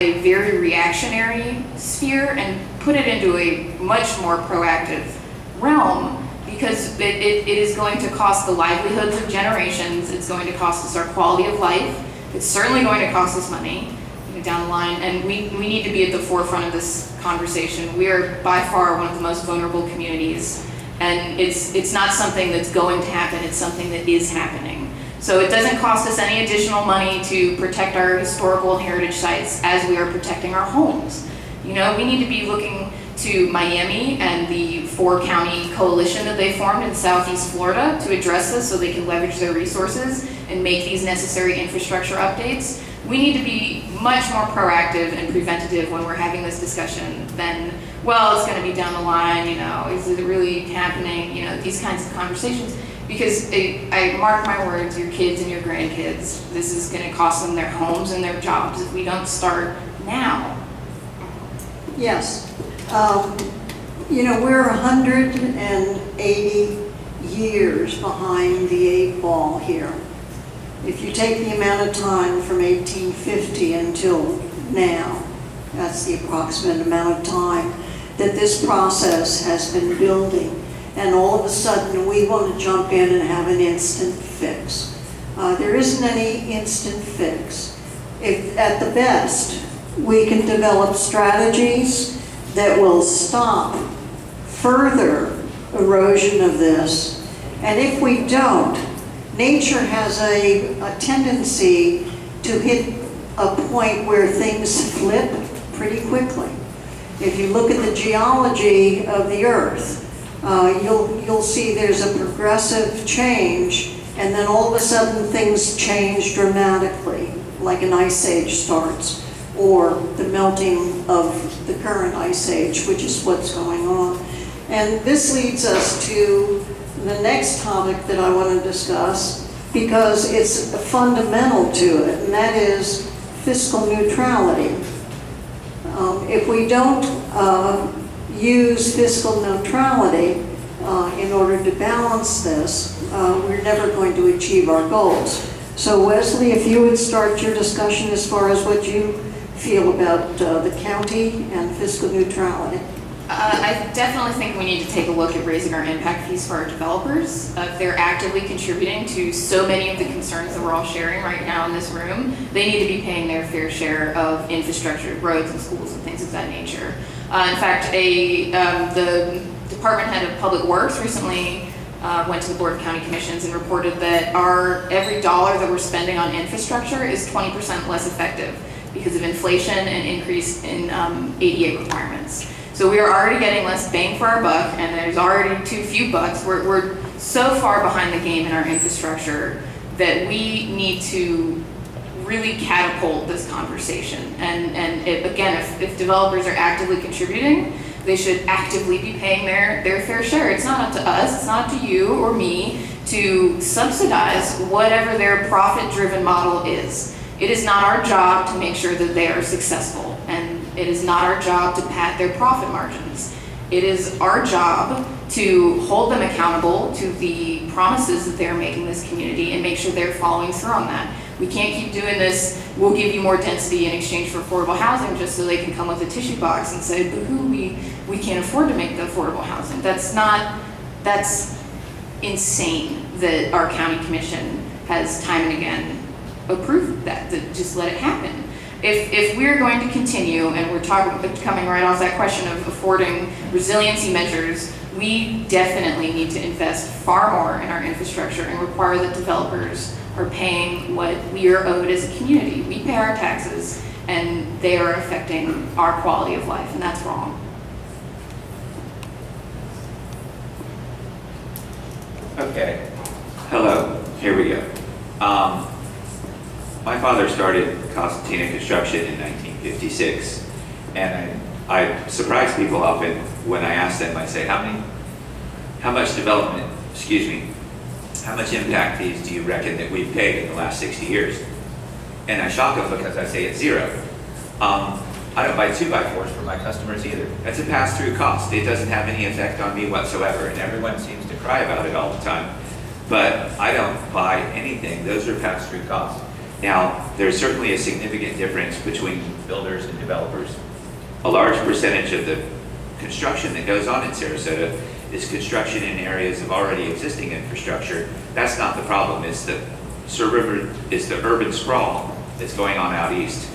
a very reactionary sphere and put it into a much more proactive realm, because it is going to cost the livelihoods of generations. It's going to cost us our quality of life. It's certainly going to cost us money down the line, and we need to be at the forefront of this conversation. We are by far one of the most vulnerable communities, and it's not something that's going to happen, it's something that is happening. So it doesn't cost us any additional money to protect our historical and heritage sites as we are protecting our homes. You know, we need to be looking to Miami and the 4-county coalition that they formed in Southeast Florida to address this so they can leverage their resources and make these necessary infrastructure updates. We need to be much more proactive and preventative when we're having this discussion than, well, it's going to be down the line, you know, is it really happening, you know, these kinds of conversations. Because I mark my words, your kids and your grandkids, this is going to cost them their homes and their jobs if we don't start now. Yes. You know, we're 180 years behind the 8 ball here. If you take the amount of time from 1850 until now, that's the approximate amount of time that this process has been building. And all of a sudden, we want to jump in and have an instant fix. There isn't any instant fix. If, at the best, we can develop strategies that will stop further erosion of this. And if we don't, nature has a tendency to hit a point where things flip pretty quickly. If you look at the geology of the Earth, you'll see there's a progressive change, and then all of a sudden things change dramatically, like an ice age starts, or the melting of the current ice age, which is what's going on. And this leads us to the next topic that I want to discuss, because it's fundamental to it, and that is fiscal neutrality. If we don't use fiscal neutrality in order to balance this, we're never going to achieve our goals. So Wesley, if you would start your discussion as far as what you feel about the county and fiscal neutrality. I definitely think we need to take a look at raising our impact fees for our developers. If they're actively contributing to so many of the concerns that we're all sharing right now in this room, they need to be paying their fair share of infrastructure, roads and schools and things of that nature. In fact, the department head of public works recently went to the Board of County Commissions and reported that every dollar that we're spending on infrastructure is 20% less effective because of inflation and increase in ADA requirements. So we are already getting less bang for our buck, and there's already too few bucks. We're so far behind the game in our infrastructure that we need to really catapult this conversation. And again, if developers are actively contributing, they should actively be paying their fair share. It's not up to us, it's not up to you or me to subsidize whatever their profit-driven model is. It is not our job to make sure that they are successful, and it is not our job to pad their profit margins. It is our job to hold them accountable to the promises that they're making this community and make sure they're following through on that. We can't keep doing this, we'll give you more density in exchange for affordable housing just so they can come with a tissue box and say, boo-hoo, we can't afford to make the affordable housing. That's insane that our county commission has time and again approved that, to just let it happen. If we're going to continue, and we're coming right off that question of affording resiliency measures, we definitely need to invest far more in our infrastructure and require that developers are paying what we are owed as a community. We pay our taxes, and they are affecting our quality of life, and that's wrong. Okay, hello, here we go. My father started Constantina Construction in 1956, and I surprise people often when I ask them. I say, how much impact fees do you reckon that we've paid in the last 60 years? And I shock them because I say it's zero. I don't buy 2x4s for my customers either. That's a pass-through cost. It doesn't have any effect on me whatsoever, and everyone seems to cry about it all the time. But I don't buy anything. Those are pass-through costs. Now, there's certainly a significant difference between builders and developers. A large percentage of the construction that goes on in Sarasota is construction in areas of already existing infrastructure. That's not the problem. It's the urban sprawl that's going on out east.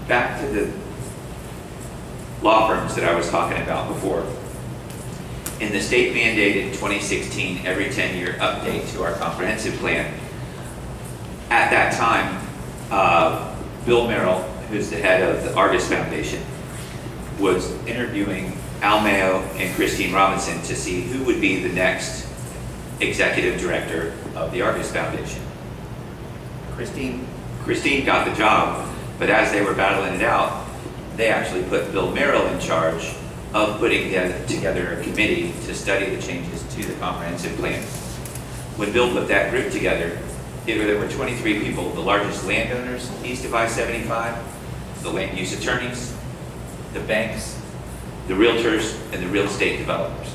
Back to the law firms that I was talking about before. In the state mandated 2016 every 10-year update to our comprehensive plan, at that time, Bill Merrill, who's the head of the Argus Foundation, was interviewing Al Mayo and Christine Robinson to see who would be the next executive director of the Argus Foundation. Christine got the job, but as they were battling it out, they actually put Bill Merrill in charge of putting together a committee to study the changes to the comprehensive plan. When Bill put that group together, there were 23 people, the largest landowners east of I-75, the land use attorneys, the banks, the realtors, and the real estate developers.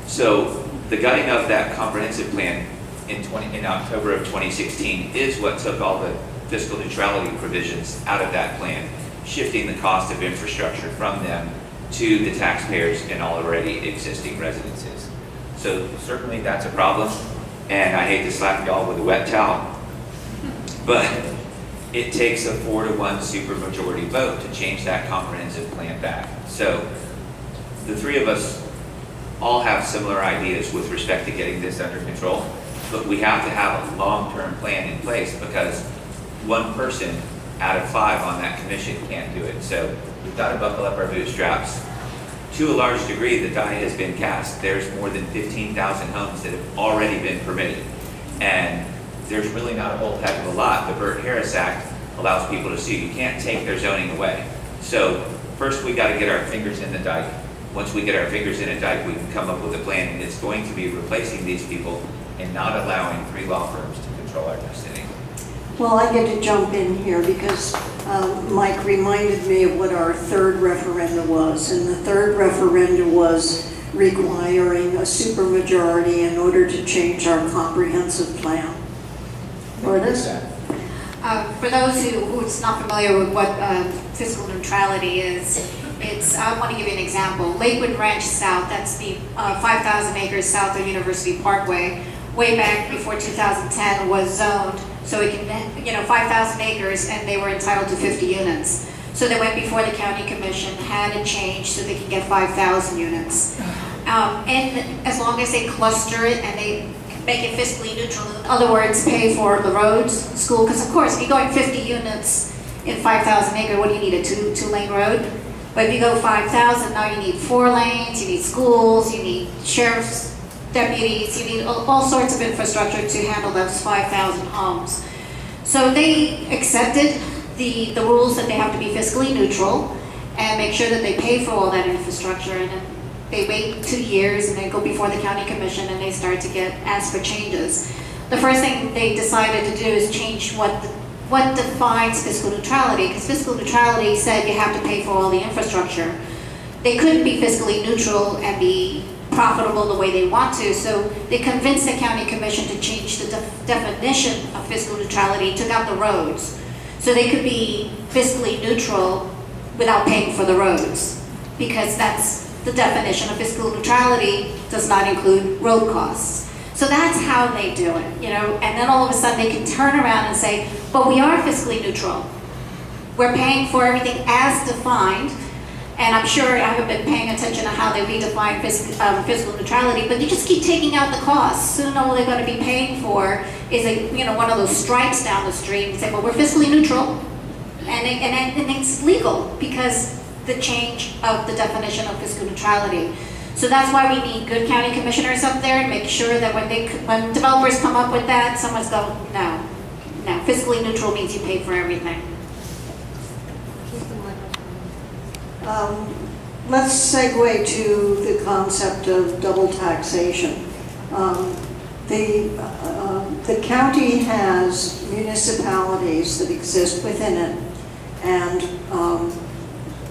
So the gutting of that comprehensive plan in October of 2016 is what took all the fiscal neutrality provisions out of that plan, shifting the cost of infrastructure from them to the taxpayers in already existing residences. So certainly that's a problem, and I hate to slap y'all with a wet towel, but it takes a 4-to-1 supermajority vote to change that comprehensive plan back. So the three of us all have similar ideas with respect to getting this under control, but we have to have a long-term plan in place because one person out of 5 on that commission can't do it. So we've got to buckle up our bootstraps. To a large degree, the die has been cast. There's more than 15,000 homes that have already been permitted. And there's really not a whole heck of a lot. The Burt-Harris Act allows people to sue. You can't take their zoning away. So first we got to get our fingers in the dike. Once we get our fingers in a dike, we can come up with a plan, and it's going to be replacing these people and not allowing 3 law firms to control our destiny. Well, I get to jump in here because Mike reminded me of what our third referendum was. And the third referendum was requiring a supermajority in order to change our comprehensive plan. Lourdes? For those who's not familiar with what fiscal neutrality is, I want to give you an example. Lakewood Ranch South, that's the 5,000 acres south of University Parkway, way back before 2010 was zoned, so it can, 5,000 acres, and they were entitled to 50 units. So they went before the county commission, had it changed so they could get 5,000 units. And as long as they cluster it and they make it fiscally neutral, in other words, pay for the roads, school, because of course, if you're going 50 units in 5,000 acre, what do you need, a two-lane road? But if you go 5,000, now you need 4 lanes, you need schools, you need sheriff's deputies, you need all sorts of infrastructure to handle those 5,000 homes. So they accepted the rules that they have to be fiscally neutral and make sure that they pay for all that infrastructure, and then they wait 2 years and then go before the county commission and they start to ask for changes. The first thing they decided to do is change what defines fiscal neutrality, because fiscal neutrality said you have to pay for all the infrastructure. They couldn't be fiscally neutral and be profitable the way they want to, so they convinced the county commission to change the definition of fiscal neutrality, took out the roads, so they could be fiscally neutral without paying for the roads, because that's the definition of fiscal neutrality, does not include road costs. So that's how they do it, and then all of a sudden they can turn around and say, but we are fiscally neutral. We're paying for everything as defined, and I'm sure I haven't been paying attention to how they redefine fiscal neutrality, but you just keep taking out the costs. Soon all they're going to be paying for is one of those strikes down the street and say, well, we're fiscally neutral, and it's legal because the change of the definition of fiscal neutrality. So that's why we need good county commissioners up there and make sure that when developers come up with that, someone's going, no, fiscally neutral means you pay for everything. Let's segue to the concept of double taxation. The county has municipalities that exist within it, and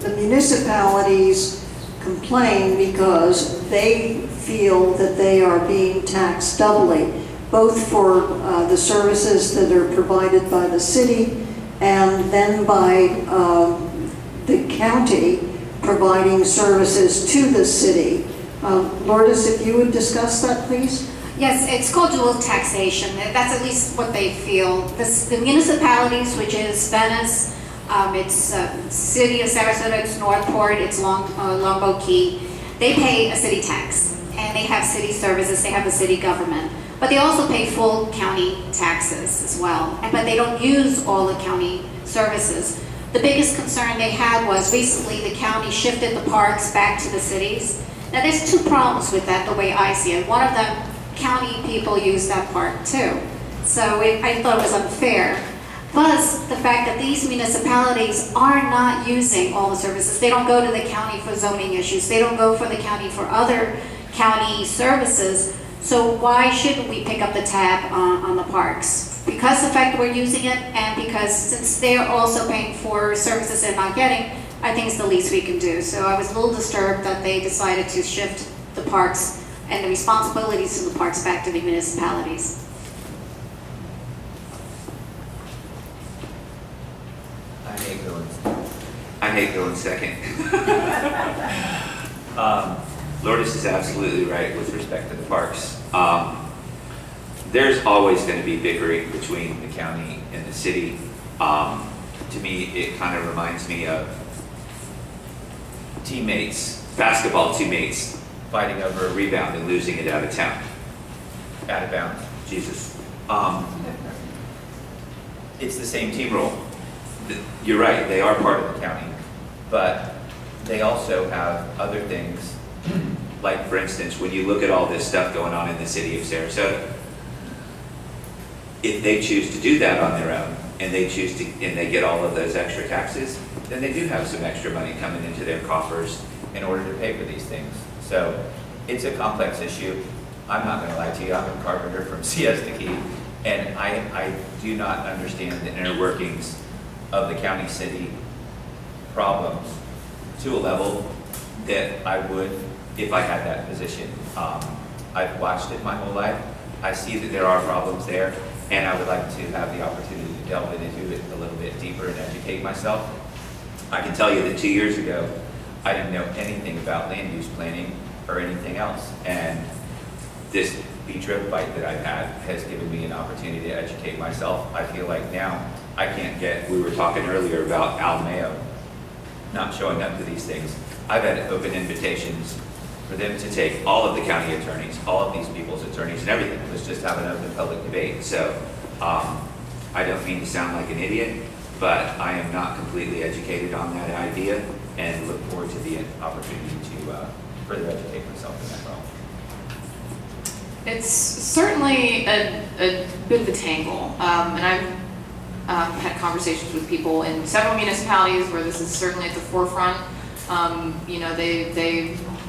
the municipalities complain because they feel that they are being taxed doubly, both for the services that are provided by the city and then by the county providing services to the city. Lourdes, if you would discuss that, please. Yes, it's called dual taxation. That's at least what they feel. The municipalities, which is Venice, it's City of Sarasota, it's Northport, it's Longboat Key, they pay a city tax. And they have city services, they have a city government. But they also pay full county taxes as well. But they don't use all the county services. The biggest concern they had was recently the county shifted the parks back to the cities. Now there's two problems with that, the way I see it. One of them, county people use that park too. So I thought it was unfair. Plus, the fact that these municipalities are not using all the services. They don't go to the county for zoning issues. They don't go for the county for other county services. So why shouldn't we pick up the tab on the parks? Because the fact that we're using it, and because since they're also paying for services they're not getting, I think it's the least we can do. So I was a little disturbed that they decided to shift the parks and the responsibilities of the parks back to the municipalities. I hate going second. Lourdes is absolutely right with respect to the parks. There's always going to be bickering between the county and the city. To me, it kind of reminds me of basketball teammates fighting over a rebound and losing it out of bounds. Jesus. It's the same team role. You're right, they are part of the county, but they also have other things. Like, for instance, when you look at all this stuff going on in the city of Sarasota, if they choose to do that on their own, and they get all of those extra taxes, then they do have some extra money coming into their coffers in order to pay for these things. So it's a complex issue. I'm not gonna lie to you, I'm a carpenter from Siesta Key, and I do not understand the inner workings of the county-city problems to a level that I would if I had that position. I've watched it my whole life. I see that there are problems there, and I would like to have the opportunity to delve into it a little bit deeper and educate myself. I can tell you that 2 years ago, I didn't know anything about land use planning or anything else, and this beach road bike that I've had has given me an opportunity to educate myself. I feel like now we were talking earlier about Al Mayo not showing up to these things. I've had open invitations for them to take all of the county attorneys, all of these people's attorneys and everything. Let's just have an open public debate. So I don't mean to sound like an idiot, but I am not completely educated on that idea and look forward to the opportunity to further educate myself in that realm. It's certainly a bit of a tangle, and I've had conversations with people in several municipalities where this is certainly at the forefront.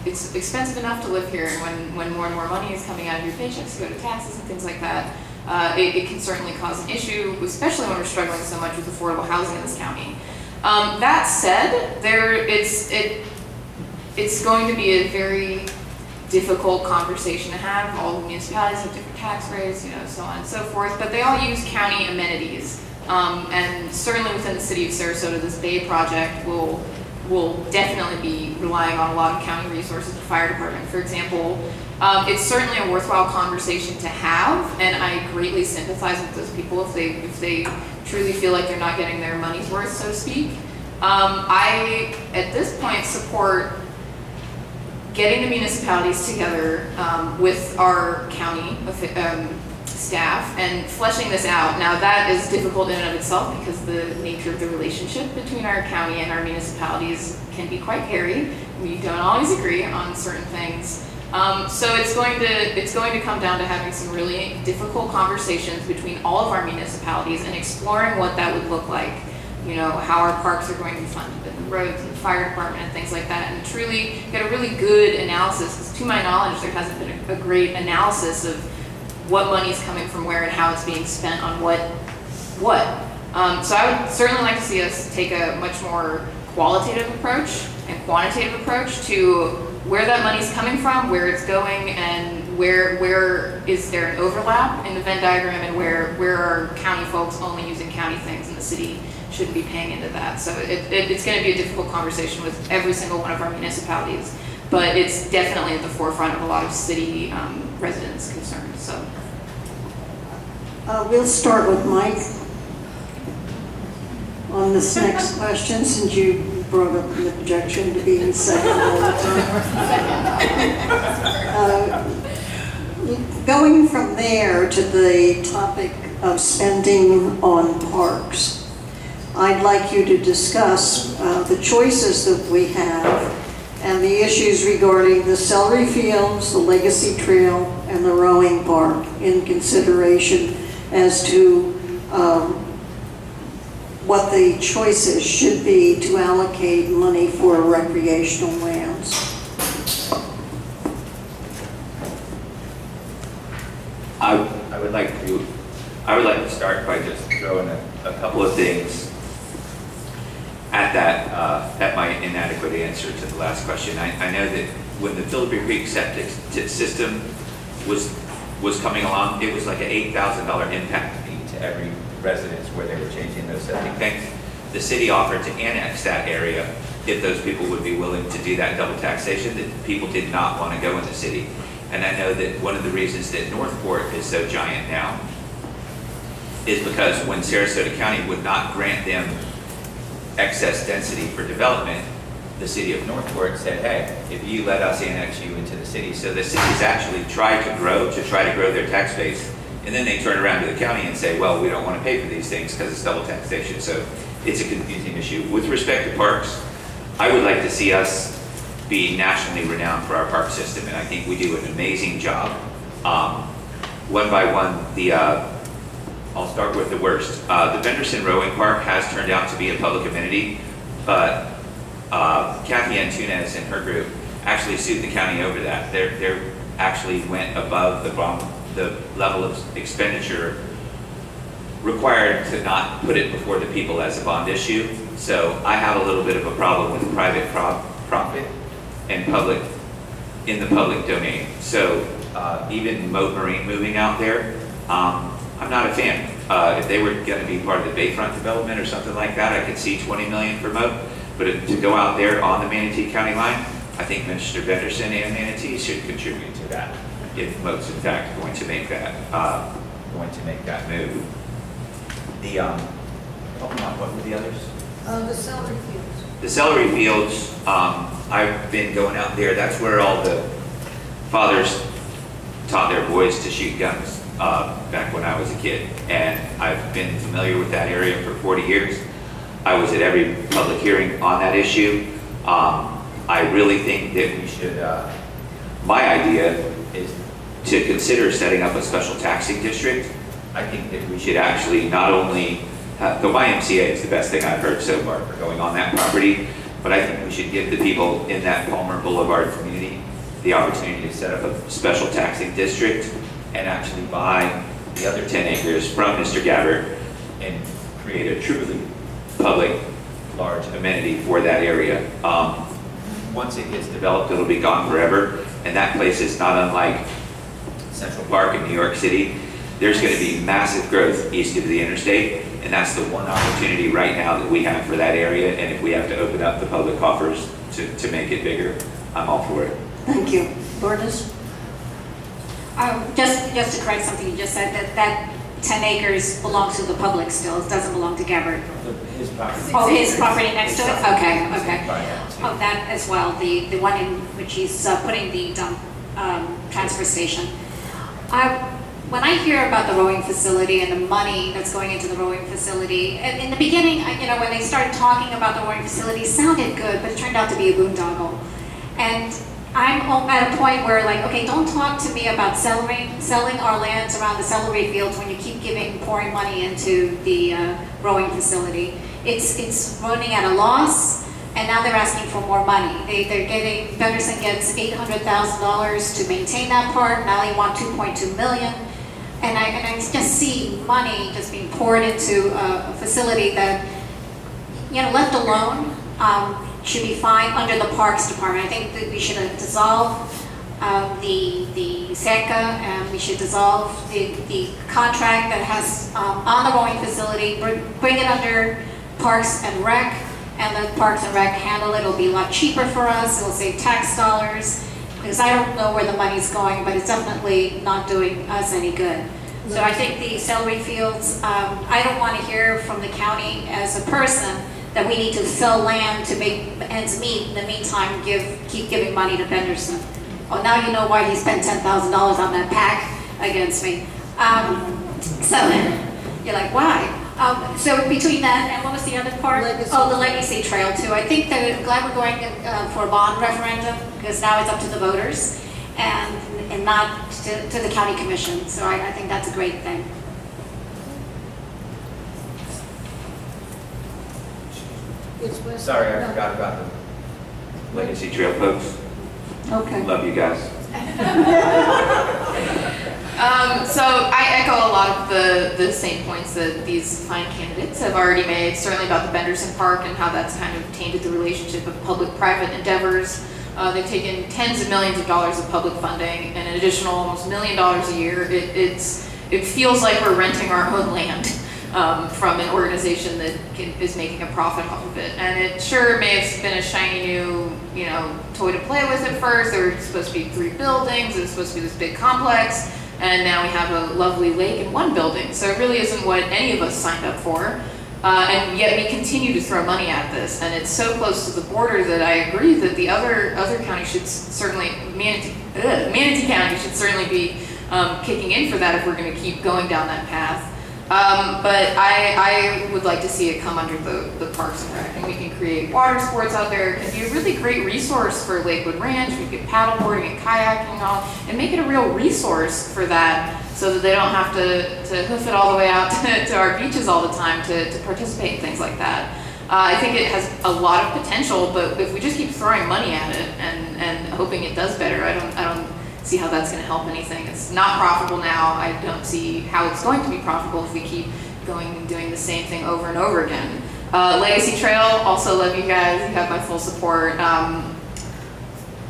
It's expensive enough to live here, and when more and more money is coming out of your paychecks to go to taxes and things like that, it can certainly cause an issue, especially when we're struggling so much with affordable housing in this county. That said, it's going to be a very difficult conversation to have. All the municipalities have different tax rates, so on and so forth, but they all use county amenities. And certainly within the city of Sarasota, this Bay project will definitely be relying on a lot of county resources. The fire department, for example, it's certainly a worthwhile conversation to have, and I greatly sympathize with those people if they truly feel like they're not getting their money's worth, so to speak. I, at this point, support getting the municipalities together with our county staff and fleshing this out. Now that is difficult in and of itself because the nature of the relationship between our county and our municipalities can be quite hairy. We don't always agree on certain things. So it's going to come down to having some really difficult conversations between all of our municipalities and exploring what that would look like. How our parks are going to be funded, and the roads and the fire department and things like that, and truly get a really good analysis, because to my knowledge, there hasn't been a great analysis of what money is coming from where and how it's being spent on what. So I would certainly like to see us take a much more qualitative approach and quantitative approach to where that money's coming from, where it's going, and where is there an overlap in the Venn diagram, and where are county folks only using county things and the city shouldn't be paying into that. So it's going to be a difficult conversation with every single one of our municipalities, but it's definitely at the forefront of a lot of city residents' concerns. So We'll start with Mike on this next question, since you brought up the objection to being second all the time. Going from there to the topic of spending on parks, I'd like you to discuss the choices that we have and the issues regarding the celery fields, the Legacy Trail, and the rowing park in consideration as to what the choices should be to allocate money for recreational lands. I would like to start by just throwing a couple of things at my inadequate answer to the last question. I know that when the Philippi Creek septic system was coming along, it was like an $8,000 impact fee to every residence where they were changing those septic tanks. The city offered to annex that area if those people would be willing to do that double taxation. That people did not want to go in the city. And I know that one of the reasons that Northport is so giant now is because when Sarasota County would not grant them excess density for development, the city of Northport said, hey, if you let us annex you into the city. So the city's actually tried to grow their tax base, and then they turn around to the county and say, well, we don't want to pay for these things because it's double taxation. So it's a confusing issue. With respect to parks, I would like to see us be nationally renowned for our park system, and I think we do an amazing job. One by one, I'll start with the worst. The Benderson Rowing Park has turned out to be a public amenity, but Kathy Antunes and her group actually sued the county over that. They actually went above the level of expenditure required to not put it before the people as a bond issue. So I have a little bit of a problem with private profit and in the public domain. So even Moat Marine moving out there, I'm not a fan. If they were going to be part of the Bayfront development or something like that, I could see $20 million for Moat. But to go out there on the Manatee County line, I think Mr. Benderson and Manatee should contribute to that if Moat's in fact going to make that move. What were the others? The celery fields. The celery fields, I've been going out there. That's where all the fathers taught their boys to shoot guns back when I was a kid. And I've been familiar with that area for 40 years. I was at every public hearing on that issue. I really think that we should, my idea is to consider setting up a special taxing district. I think that we should actually not only, the YMCA is the best thing I've heard so far for going on that property, but I think we should give the people in that Palmer Boulevard community the opportunity to set up a special taxing district and actually buy the other 10 acres from Mr. Gabbard and create a truly public, large amenity for that area. Once it gets developed, it'll be gone forever, and that place is not unlike Central Park in New York City. There's going to be massive growth east of the interstate, and that's the one opportunity right now that we have for that area, and if we have to open up the public coffers to make it bigger, I'm all for it. Thank you. Lourdes? Just to correct something you just said, that 10 acres belongs to the public still, it doesn't belong to Gabbard. His property. Oh, his property next to it? Okay. Right. Oh, that as well, the one in which he's putting the dump transfer station. When I hear about the rowing facility and the money that's going into the rowing facility, in the beginning, when they started talking about the rowing facility, it sounded good, but it turned out to be a boondoggle. And I'm at a point where, okay, don't talk to me about selling our lands around the celery fields when you keep pouring money into the rowing facility. It's running at a loss, and now they're asking for more money. Benderson gets $800,000 to maintain that park. Now they want $2.2 million. And I just see money just being poured into a facility that, left alone, should be fine under the Parks Department. I think that we should dissolve the SECA, and we should dissolve the contract that has on the rowing facility, bring it under Parks and Rec, and let Parks and Rec handle it. It'll be a lot cheaper for us, it'll save tax dollars, because I don't know where the money's going, but it's definitely not doing us any good. So I think the celery fields, I don't want to hear from the county as a person that we need to sell land to make ends meet. In the meantime, keep giving money to Benderson. Oh, now you know why he spent $10,000 on that pack against me. So you're like, why? So between that and what was the other part? Legacy. Oh, the legacy trail too. I think that I'm glad we're going for a bond referendum, because now it's up to the voters and not to the county commission. So I think that's a great thing. Sorry, I forgot about the Legacy Trail folks. Okay. Love you guys. So I echo a lot of the same points that these fine candidates have already made, certainly about the Benderson Park and how that's kind of tainted the relationship of public-private endeavors. They've taken tens of millions of dollars of public funding and an additional almost $1 million a year. It feels like we're renting our own land from an organization that is making a profit off of it. And it sure may have been a shiny new, toy to play with at first. There were supposed to be 3 buildings. It was supposed to be this big complex. And now we have a lovely lake in 1 building. So it really isn't what any of us signed up for. And yet we continue to throw money at this. And it's so close to the border that I agree that the other counties should certainly, Manatee County should certainly be kicking in for that if we're going to keep going down that path. But I would like to see it come under the Parks and Rec, and we can create water sports out there. It can be a really great resource for Lakewood Ranch. We could paddleboarding and kayaking and all, and make it a real resource for that, so that they don't have to hoof it all the way out to our beaches all the time to participate in things like that. I think it has a lot of potential, but if we just keep throwing money at it and hoping it does better, I don't see how that's going to help anything. It's not profitable now. I don't see how it's going to be profitable if we keep going and doing the same thing over and over again. Legacy Trail, also love you guys. You have my full support.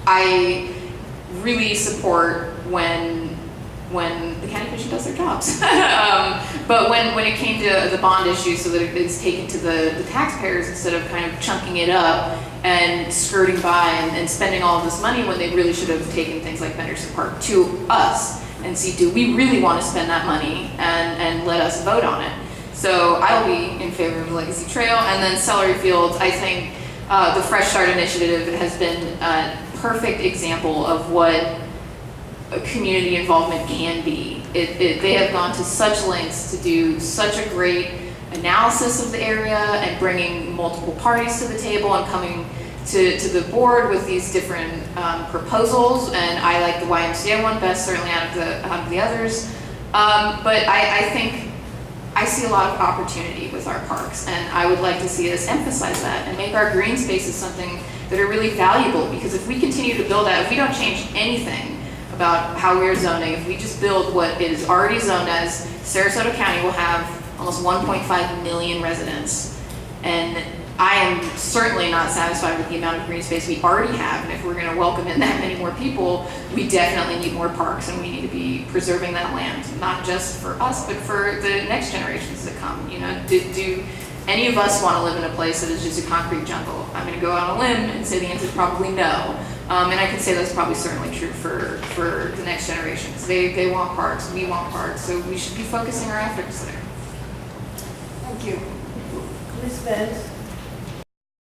I really support when the county commission does their jobs. But when it came to the bond issue, so that it's taken to the taxpayers instead of kind of chunking it up and skirting by and spending all of this money, when they really should have taken things like Benderson Park to us and see, do we really want to spend that money, and let us vote on it. So I'll be in favor of Legacy Trail. And then Celery Fields, I think the Fresh Start Initiative has been a perfect example of what community involvement can be. They have gone to such lengths to do such a great analysis of the area and bringing multiple parties to the table and coming to the board with these different proposals. And I like the YMCA one best, certainly out of the others. But I think I see a lot of opportunity with our parks, and I would like to see us emphasize that and make our green spaces something that are really valuable. Because if we continue to build out, if we don't change anything about how we're zoning, if we just build what it is already zoned as, Sarasota County will have almost 1.5 million residents. And I am certainly not satisfied with the amount of green space we already have. And if we're going to welcome in that many more people, we definitely need more parks, and we need to be preserving that land, not just for us, but for the next generations that come. Do any of us want to live in a place that is just a concrete jungle? I'm going to go on a limb and say the answer is probably no. And I can say that's probably certainly true for the next generations. They want parks, we want parks, so we should be focusing our efforts there. Thank you. Ms. Benz?